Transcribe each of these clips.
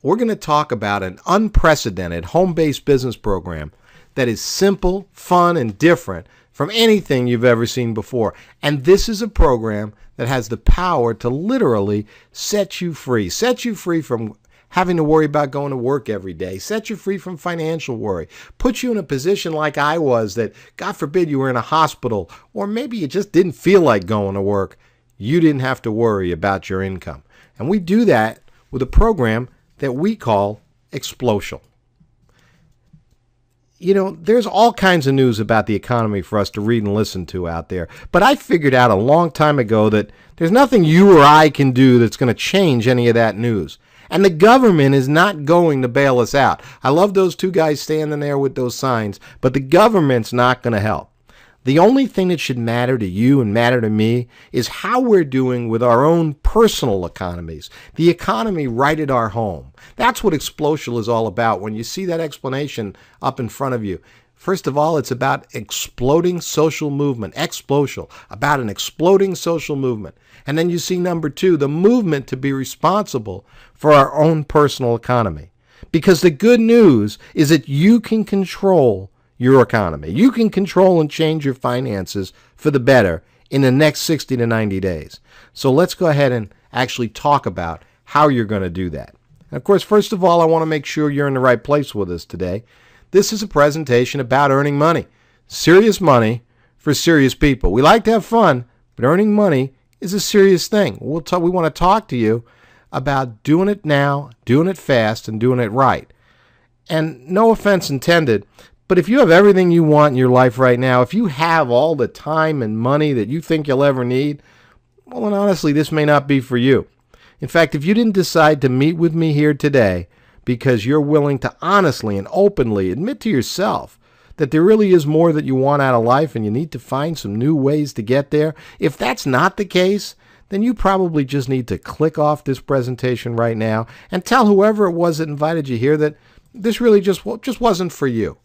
we're going to talk about an unprecedented home-based business program that is simple, fun, and different from anything you've ever seen before. And this is a program that has the power to literally set you free from having to worry about going to work every day, set you free from financial worry, put you in a position like I was that, God forbid, you were in a hospital, or maybe you just didn't feel like going to work. You didn't have to worry about your income. And we do that with a program that we call Xplocial. You know, there's all kinds of news about the economy for us to read and listen to out there. But I figured out a long time ago that there's nothing you or I can do that's going to change any of that news. And the government is not going to bail us out. I love those two guys standing there with those signs, but the government's not going to help. The only thing that should matter to you and matter to me is how we're doing with our own personal economies, the economy right at our home. That's what Xplocial is all about. When you see that explanation up in front of you, first of all, it's about exploding social movement, Xplocial, about an exploding social movement. And then you see number two, the movement to be responsible for our own personal economy. Because the good news is that you can control your economy. You can control and change your finances for the better in the next 60 to 90 days. So let's go ahead and actually talk about how you're going to do that. And of course, first of all, I want to make sure you're in the right place with us today. This is a presentation about earning money. Serious money for serious people. We like to have fun, but earning money is a serious thing. We want to talk to you about doing it now, doing it fast, and doing it right. And no offense intended, but if you have everything you want in your life right now, if you have all the time and money that you think you'll ever need, well, then honestly, this may not be for you. In fact, if you didn't decide to meet with me here today because you're willing to honestly and openly admit to yourself that there really is more that you want out of life and you need to find some new ways to get there, if that's not the case, then you probably just need to click off this presentation right now and tell whoever it was that invited you here that this really just wasn't for you.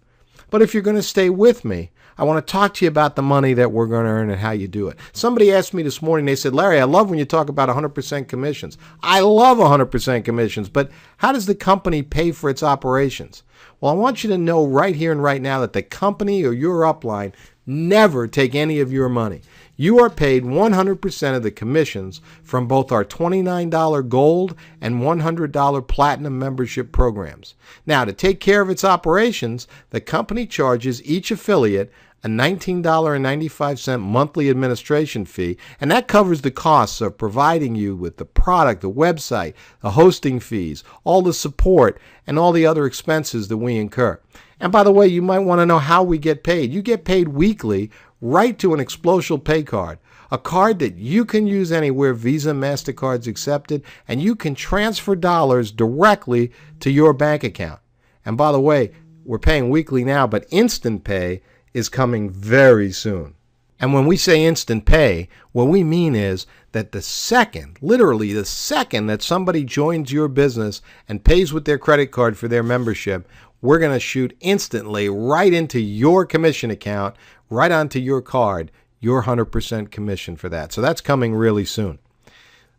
But if you're going to stay with me, I want to talk to you about the money that we're going to earn and how you do it. Somebody asked me this morning, they said, Larry, I love when you talk about 100% commissions. I love 100% commissions, but how does the company pay for its operations? Well, I want you to know right here and right now that the company or your upline never take any of your money. You are paid 100% of the commissions from both our $29 gold and $100 platinum membership programs. Now, to take care of its operations, the company charges each affiliate a $19.95 monthly administration fee, and that covers the costs of providing you with the product, the website, the hosting fees, all the support, and all the other expenses that we incur. And by the way, you might want to know how we get paid. You get paid weekly right to an Xplocial pay card, a card that you can use anywhere Visa, MasterCard's accepted, and you can transfer dollars directly to your bank account. And by the way, we're paying weekly now, but instant pay is coming very soon. And when we say instant pay, what we mean is that the second, literally the second that somebody joins your business and pays with their credit card for their membership, we're going to shoot instantly right into your commission account, right onto your card, your 100% commission for that. So that's coming really soon.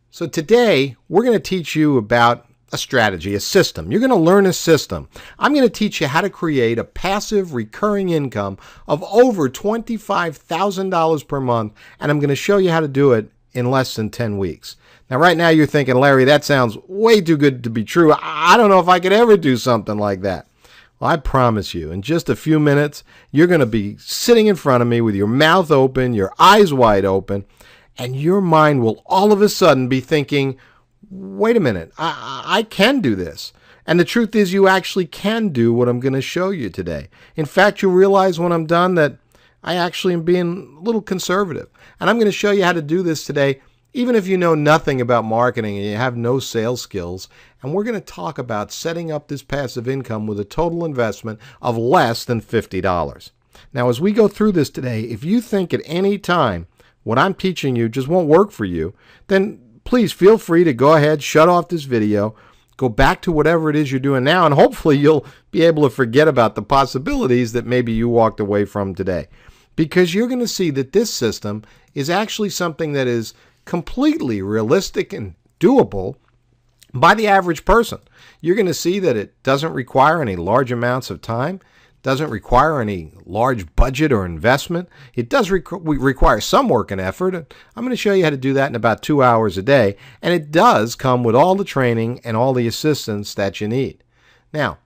So today, we're going to teach you about a strategy, a system. You're going to learn a system. I'm going to teach you how to create a passive recurring income of over $25,000 per month, and I'm going to show you how to do it in less than 10 weeks. Now, right now, you're thinking, Larry, that sounds way too good to be true. I don't know if I could ever do something like that. Well, I promise you, in just a few minutes, you're going to be sitting in front of me with your mouth open, your eyes wide open, and your mind will all of a sudden be thinking, wait a minute, I can do this. And the truth is you actually can do what I'm going to show you today. In fact, you'll realize when I'm done that I actually am being a little conservative. And I'm going to show you how to do this today, even if you know nothing about marketing and you have no sales skills. And we're going to talk about setting up this passive income with a total investment of less than $50. Now, as we go through this today, if you think at any time what I'm teaching you just won't work for you, then please feel free to go ahead, shut off this video, go back to whatever it is you're doing now, and hopefully you'll be able to forget about the possibilities that maybe you walked away from today. Because you're going to see that this system is actually something that is completely realistic and doable, by the average person. You're going to see that it doesn't require any large amounts of time, doesn't require any large budget or investment. It does require some work and effort. I'm going to show you how to do that in about 2 hours a day, and it does come with all the training and all the assistance that you need. Now,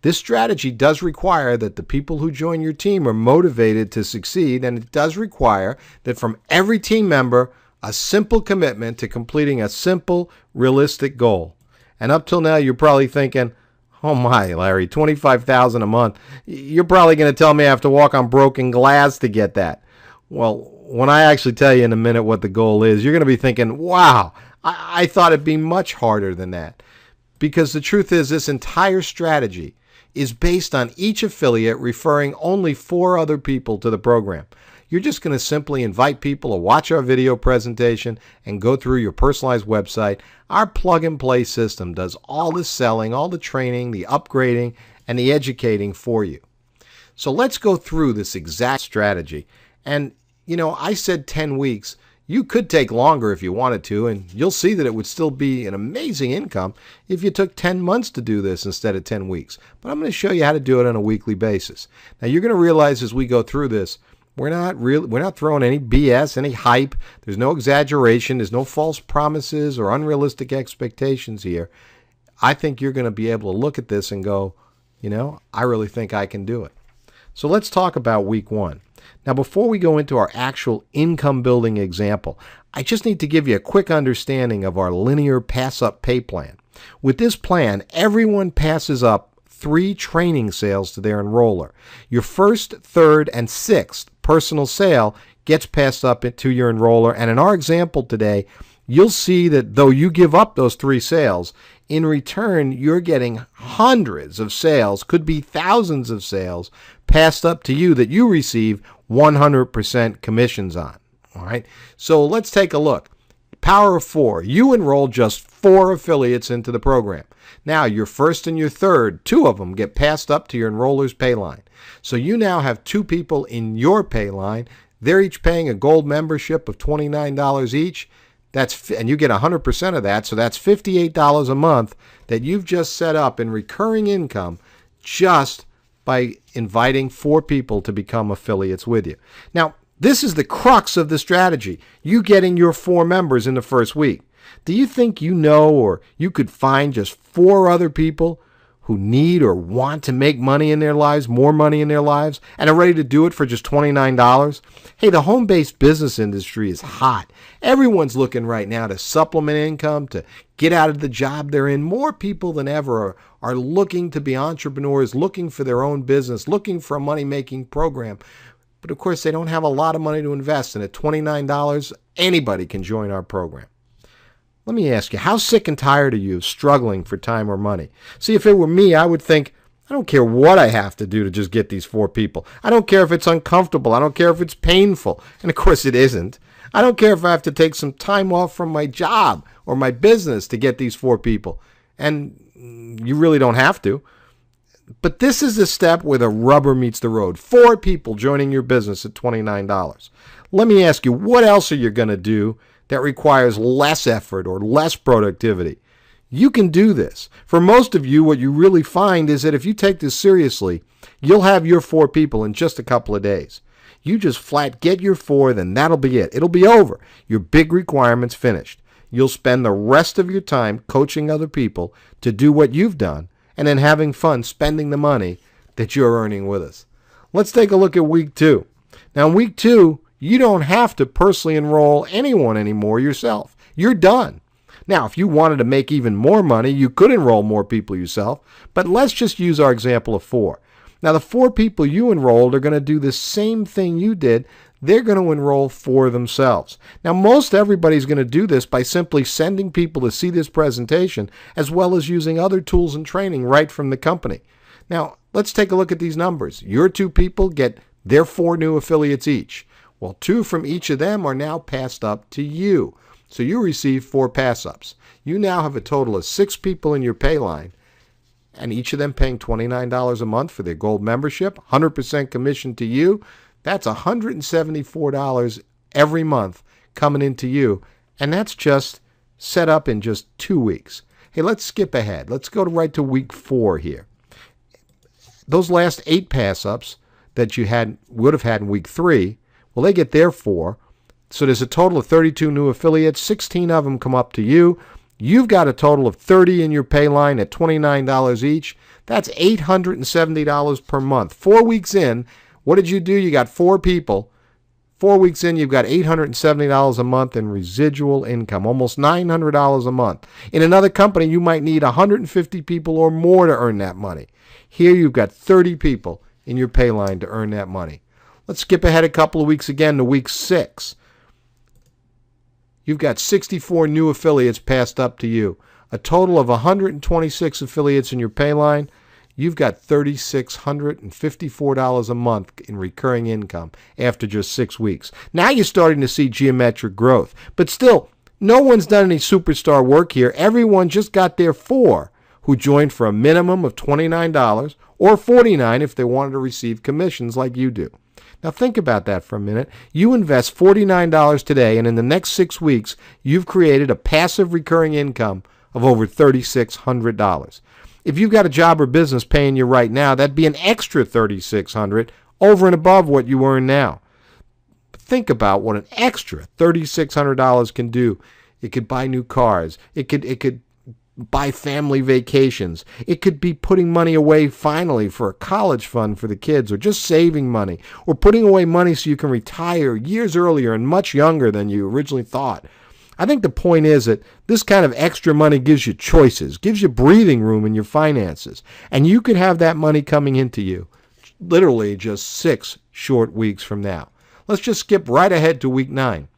this strategy does require that the people who join your team are motivated to succeed, and it does require that from every team member, a simple commitment to completing a simple, realistic goal. And up till now, you're probably thinking, oh my, Larry, $25,000 a month. You're probably going to tell me I have to walk on broken glass to get that. Well, when I actually tell you in a minute what the goal is, you're going to be thinking, wow, I thought it'd be much harder than that. Because the truth is, this entire strategy is based on each affiliate referring only 4 other people to the program. You're just going to simply invite people to watch our video presentation and go through your personalized website. Our plug-and-play system does all the selling, all the training, the upgrading, and the educating for you. So let's go through this exact strategy. And, you know, I said 10 weeks. You could take longer if you wanted to, and you'll see that it would still be an amazing income if you took 10 months to do this instead of 10 weeks. But I'm going to show you how to do it on a weekly basis. Now, you're going to realize as we go through this, we're not throwing any BS, any hype. There's no exaggeration. There's no false promises or unrealistic expectations here. I think you're going to be able to look at this and go, you know, I really think I can do it. So let's talk about week 1. Now, before we go into our actual income building example, I just need to give you a quick understanding of our linear pass-up pay plan. With this plan, everyone passes up 3 training sales to their enroller. Your first, third, and 6th personal sale gets passed up to your enroller, and in our example today, you'll see that though you give up those 3 sales, in return, you're getting hundreds of sales, could be thousands of sales, passed up to you that you receive 100% commissions on. All right, so let's take a look. Power of 4. You enroll just 4 affiliates into the program. Now, your first and your third, 2 of them get passed up to your enroller's pay line. So you now have 2 people in your pay line. They're each paying a gold membership of $29 each. And you get 100% of that, so that's $58 a month that you've just set up in recurring income just by inviting 4 people to become affiliates with you. Now, this is the crux of the strategy. You getting your 4 members in the first week. Do you think you know or you could find just 4 other people who need or want to make money in their lives, more money in their lives, and are ready to do it for just $29? Hey, the home-based business industry is hot. Everyone's looking right now to supplement income, to get out of the job they're in. More people than ever are looking to be entrepreneurs, looking for their own business, looking for a money-making program. But of course, they don't have a lot of money to invest, and at $29, anybody can join our program. Let me ask you, how sick and tired are you of struggling for time or money? See, if it were me, I would think, I don't care what I have to do to just get these 4 people. I don't care if it's uncomfortable. I don't care if it's painful. And of course it isn't. I don't care if I have to take some time off from my job or my business to get these 4 people. And you really don't have to. But this is the step where the rubber meets the road. 4 people joining your business at $29. Let me ask you, what else are you going to do that requires less effort or less productivity? You can do this. For most of you, what you really find is that if you take this seriously, you'll have your 4 people in just a couple of days. You just flat get your 4, then that'll be it. It'll be over. Your big requirement's finished. You'll spend the rest of your time coaching other people to do what you've done and then having fun spending the money that you're earning with us. Let's take a look at week 2. Now, in week 2, you don't have to personally enroll anyone anymore yourself. You're done. Now, if you wanted to make even more money, you could enroll more people yourself, but let's just use our example of 4. Now, the 4 people you enrolled are going to do the same thing you did. They're going to enroll for themselves. Now, most everybody's going to do this by simply sending people to see this presentation, as well as using other tools and training right from the company. Now, let's take a look at these numbers. Your 2 people get their 4 new affiliates each. Well, 2 from each of them are now passed up to you. So you receive 4 pass-ups. You now have a total of 6 people in your pay line, and each of them paying $29 a month for their gold membership, 100% commission to you. That's $174 every month coming into you, and that's just set up in just 2 weeks. Hey, let's skip ahead. Let's go right to week 4 here. Those last 8 pass-ups that you would have had in week 3, well, they get their 4. So there's a total of 32 new affiliates. 16 of them come up to you. You've got a total of 30 in your pay line at $29 each. That's $870 per month. 4 weeks in, what did you do? You got 4 people. 4 weeks in, you've got $870 a month in residual income, almost $900 a month. In another company, you might need 150 people or more to earn that money. Here, you've got 30 people in your pay line to earn that money. Let's skip ahead a couple of weeks again to week 6. You've got 64 new affiliates passed up to you. A total of 126 affiliates in your pay line. You've got $3,654 a month in recurring income after just 6 weeks. Now you're starting to see geometric growth. But still, no one's done any superstar work here. Everyone just got their 4 who joined for a minimum of $29 or $49 if they wanted to receive commissions like you do. Now think about that for a minute. You invest $49 today, and in the next 6 weeks, you've created a passive recurring income of over $3,600. If you've got a job or business paying you right now, that'd be an extra $3,600 over and above what you earn now. Think about what an extra $3,600 can do. It could buy new cars. It could buy family vacations. It could be putting money away finally for a college fund for the kids, or just saving money, or putting away money so you can retire years earlier and much younger than you originally thought. I think the point is that this kind of extra money gives you choices, gives you breathing room in your finances, and you could have that money coming into you literally just 6 short weeks from now. Let's just skip right ahead to week 9.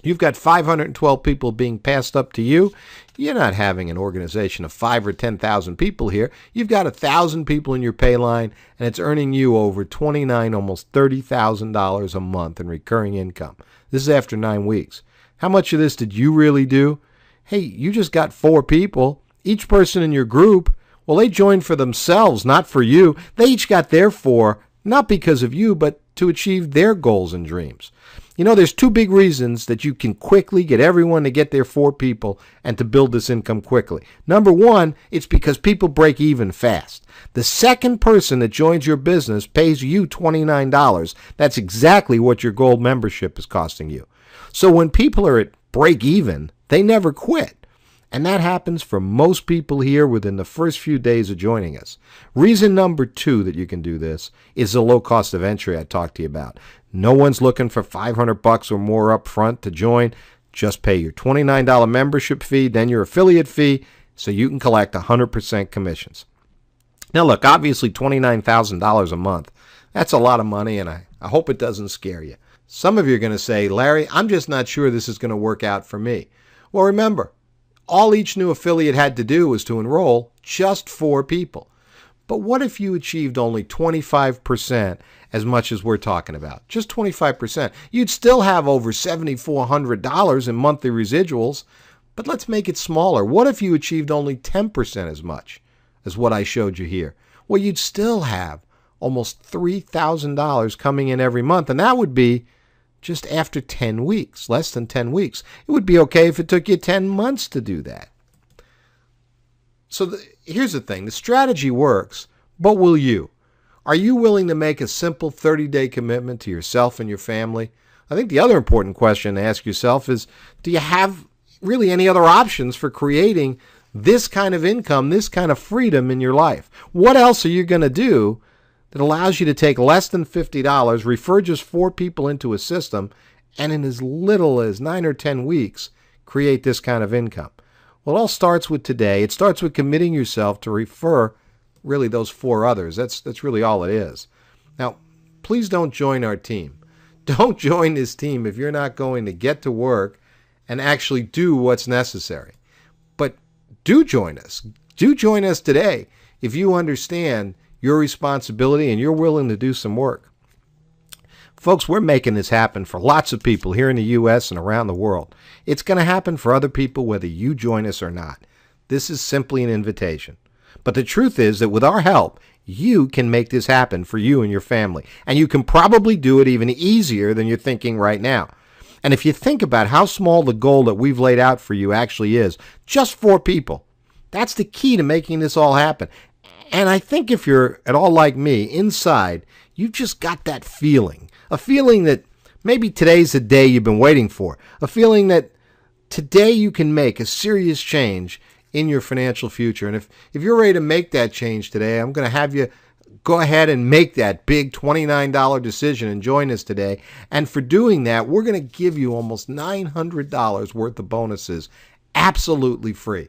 You've got 512 people being passed up to you. You're not having an organization of 5 or 10,000 people here. You've got 1,000 people in your pay line, and it's earning you over $29,000, almost $30,000 a month in recurring income. This is after 9 weeks. How much of this did you really do? Hey, you just got 4 people. Each person in your group, well, they joined for themselves, not for you. They each got their 4, not because of you, but to achieve their goals and dreams. You know, there's 2 big reasons that you can quickly get everyone to get their 4 people and to build this income quickly. Number 1, it's because people break even fast. The second person that joins your business pays you $29. That's exactly what your gold membership is costing you. So when people are at break even, they never quit. And that happens for most people here within the first few days of joining us. Reason number 2 that you can do this is the low cost of entry I talked to you about. No one's looking for $500 or more up front to join. Just pay your $29 membership fee, then your affiliate fee, so you can collect 100% commissions. Now look, obviously $29,000 a month, that's a lot of money, and I hope it doesn't scare you. Some of you are going to say, Larry, I'm just not sure this is going to work out for me. Well, remember, all each new affiliate had to do was to enroll just 4 people. But what if you achieved only 25% as much as we're talking about? Just 25%. You'd still have over $7,400 in monthly residuals, but let's make it smaller. What if you achieved only 10% as much as what I showed you here? Well, you'd still have almost $3,000 coming in every month, and that would be just after 10 weeks, less than 10 weeks. It would be okay if it took you 10 months to do that. So here's the thing. The strategy works, but will you? Are you willing to make a simple 30-day commitment to yourself and your family? I think the other important question to ask yourself is, do you have really any other options for creating this kind of income, this kind of freedom in your life? What else are you going to do that allows you to take less than $50, refer just 4 people into a system, and in as little as 9 or 10 weeks, create this kind of income? Well, it all starts with today. It starts with committing yourself to refer really those 4 others. That's really all it is. Now, please don't join our team. Don't join this team if you're not going to get to work and actually do what's necessary. But do join us. Do join us today if you understand your responsibility and you're willing to do some work. Folks, we're making this happen for lots of people here in the U.S. and around the world. It's going to happen for other people whether you join us or not. This is simply an invitation. But the truth is that with our help, you can make this happen for you and your family. And you can probably do it even easier than you're thinking right now. And if you think about how small the goal that we've laid out for you actually is, just 4 people. That's the key to making this all happen. And I think if you're at all like me, inside, you've just got that feeling. A feeling that maybe today's the day you've been waiting for. A feeling that today you can make a serious change in your financial future. And if you're ready to make that change today, I'm going to have you go ahead and make that big $29 decision and join us today. And for doing that, we're going to give you almost $900 worth of bonuses absolutely free.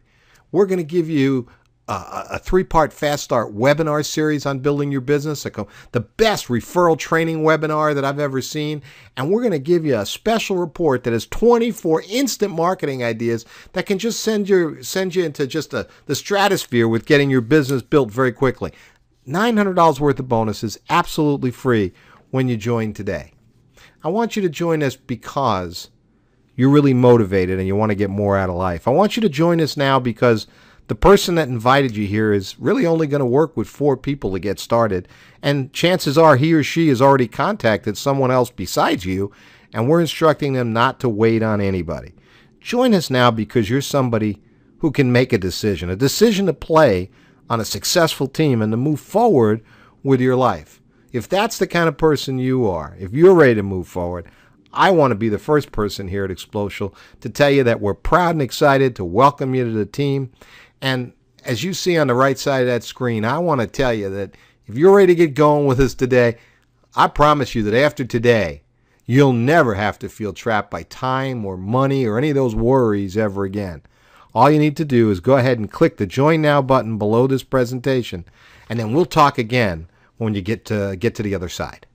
We're going to give you a 3-part Fast Start webinar series on building your business, the best referral training webinar that I've ever seen. And we're going to give you a special report that has 24 instant marketing ideas that can just send you into just the stratosphere with getting your business built very quickly. $900 worth of bonuses absolutely free when you join today. I want you to join us because you're really motivated and you want to get more out of life. I want you to join us now because the person that invited you here is really only going to work with 4 people to get started. And chances are he or she has already contacted someone else besides you, and we're instructing them not to wait on anybody. Join us now because you're somebody who can make a decision to play on a successful team and to move forward with your life. If that's the kind of person you are, if you're ready to move forward, I want to be the first person here at Xplocial to tell you that we're proud and excited to welcome you to the team. And as you see on the right side of that screen, I want to tell you that if you're ready to get going with us today, I promise you that after today, you'll never have to feel trapped by time or money or any of those worries ever again. All you need to do is go ahead and click the Join Now button below this presentation, and then we'll talk again when you get to the other side.